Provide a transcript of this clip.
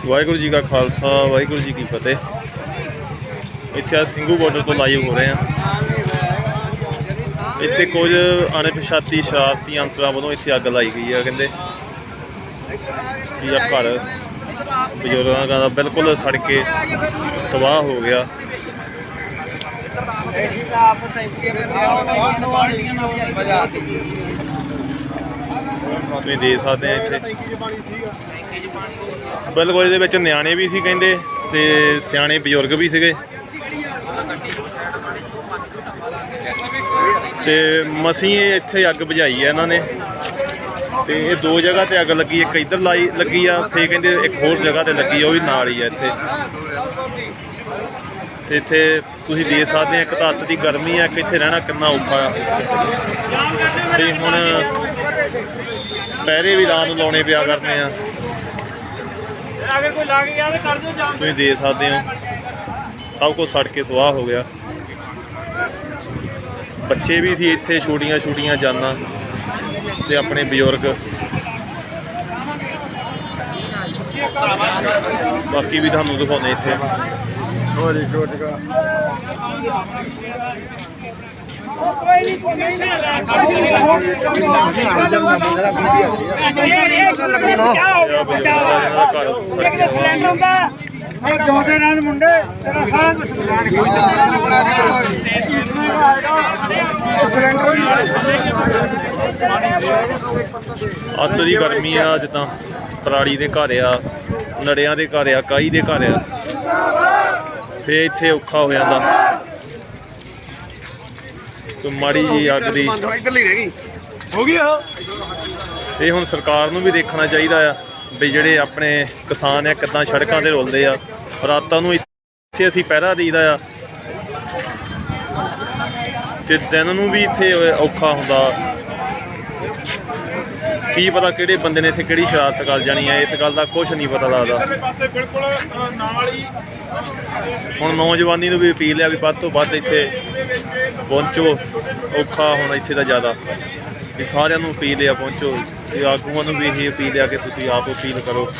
ਵਾਹਿਗੁਰੂ ਜੀ ਕਾ ਖਾਲਸਾ ਵਾਹਿਗੁਰੂ ਜੀ ਕੀ ਫਤਿਹ। ਇੱਥੇ ਆ ਸਿੰਘੂ ਬਾਰਡਰ ਤੋਂ ਲਾਈਵ ਹੋ ਰਹੇ ਆ। ਇੱਥੇ ਕੁਝ ਅਣਪਛਾਤੀ ਸ਼ਰਾਰਤੀ ਅਨਸਰਾਂ ਵੱਲੋਂ ਇੱਥੇ ਅੱਗ ਲਾਈ ਗਈ ਆ। ਕਹਿੰਦੇ ਵੀ ਆ ਘਰ ਬਜ਼ੁਰਗਾਂ ਦਾ ਬਿਲਕੁਲ ਸੜ ਕੇ ਤਬਾਹ ਹੋ ਗਿਆ। ਤੁਸੀਂ ਦੇਖ ਸਕਦੇ ਆ ਇੱਥੇ ਬਿਲਕੁਲ ਇਹਦੇ ਵਿੱਚ ਨਿਆਣੇ ਵੀ ਸੀ ਕਹਿੰਦੇ, ਤੇ ਸਿਆਣੇ ਬਜ਼ੁਰਗ ਵੀ ਸੀਗੇ, ਤੇ ਮਸੀਂ ਇੱਥੇ ਅੱਗ ਬੁਝਾਈ ਹੈ ਇਹਨਾਂ ਨੇ। ਤੇ ਇਹ ਦੋ ਜਗ੍ਹਾ ਤੇ ਅੱਗ ਲੱਗੀ, ਇੱਕ ਇੱਧਰ ਲੱਗੀ ਆ, ਫਿਰ ਕਹਿੰਦੇ ਇੱਕ ਹੋਰ ਜਗ੍ਹਾ ਤੇ ਲੱਗੀ, ਉਹ ਵੀ ਨਾਲ ਹੀ ਆ ਇੱਥੇ। ਤੇ ਇੱਥੇ ਤੁਸੀਂ ਦੇਖ ਸਕਦੇ ਆ ਇੱਕ ਤਾਂ ਅੱਤ ਦੀ ਗਰਮੀ ਆ, ਇੱਕ ਇੱਥੇ ਰਹਿਣਾ ਕਿੰਨਾ ਔਖਾ ਆ। ਤੇ ਹੁਣ ਪਹਿਰੇ ਵੀ ਰਾਤ ਨੂੰ ਲਾਉਣੇ ਪਿਆ ਕਰਨੇ ਆ। ਤੁਸੀਂ ਦੇਖ ਸਕਦੇ ਹੋ ਸਭ ਕੁਝ ਸੜ ਕੇ ਸੁਆਹ ਹੋ ਗਿਆ। ਬੱਚੇ ਵੀ ਸੀ ਇੱਥੇ, ਛੋਟੀਆਂ ਛੋਟੀਆਂ ਜਾਨਾਂ, ਤੇ ਆਪਣੇ ਬਜ਼ੁਰਗ। ਬਾਕੀ ਵੀ ਤੁਹਾਨੂੰ ਦਿਖਾਉਂਦੇ ਇੱਥੇ। ਅੱਤ ਦੀ ਗਰਮੀ ਆ। ਅੱਜ ਤਾਂ ਪਰਾਲੀ ਦੇ ਘਰ ਆ, ਨੜਿਆਂ ਦੇ ਘਰ ਆ, ਕਾਈ ਦੇ ਘਰ ਆ, ਫੇਰ ਇੱਥੇ ਔਖਾ ਹੋ ਜਾਂਦਾ। ਮਾੜੀ ਜੀ ਅੱਗ ਦੀ ਇਹ ਹੁਣ ਸਰਕਾਰ ਨੂੰ ਵੀ ਦੇਖਣਾ ਚਾਹੀਦਾ ਆ ਵੀ ਜਿਹੜੇ ਆਪਣੇ ਕਿਸਾਨ ਆ ਕਿੱਦਾਂ ਸੜਕਾਂ ਤੇ ਰੁਲਦੇ ਆ। ਰਾਤਾਂ ਨੂੰ ਇੱਥੇ ਅਸੀਂ ਪਹਿਰਾ ਦੇਈਦਾ ਆ, ਤੇ ਦਿਨ ਨੂੰ ਵੀ ਇੱਥੇ ਔਖਾ ਹੁੰਦਾ। ਕੀ ਪਤਾ ਕਿਹੜੇ ਬੰਦੇ ਨੇ ਇੱਥੇ ਕਿਹੜੀ ਸ਼ਰਾਰਤ ਕਰ ਜਾਣੀ ਹੈ, ਇਸ ਗੱਲ ਦਾ ਕੁਛ ਨਹੀਂ ਪਤਾ ਲੱਗਦਾ। ਹੁਣ ਨੌਜਵਾਨੀ ਨੂੰ ਵੀ ਅਪੀਲ ਆ ਵੀ ਵੱਧ ਤੋਂ ਵੱਧ ਇੱਥੇ ਪਹੁੰਚੋ। ਔਖਾ ਹੁਣ ਇੱਥੇ ਦਾ ਜ਼ਿਆਦਾ, ਵੀ ਸਾਰਿਆਂ ਨੂੰ ਅਪੀਲ ਆ ਪਹੁੰਚੋ, ਤੇ ਆਗੂਆਂ ਨੂੰ ਵੀ ਇਹ ਅਪੀਲ ਆ ਕਿ ਤੁਸੀਂ ਆਪ ਅਪੀਲ ਕਰੋ।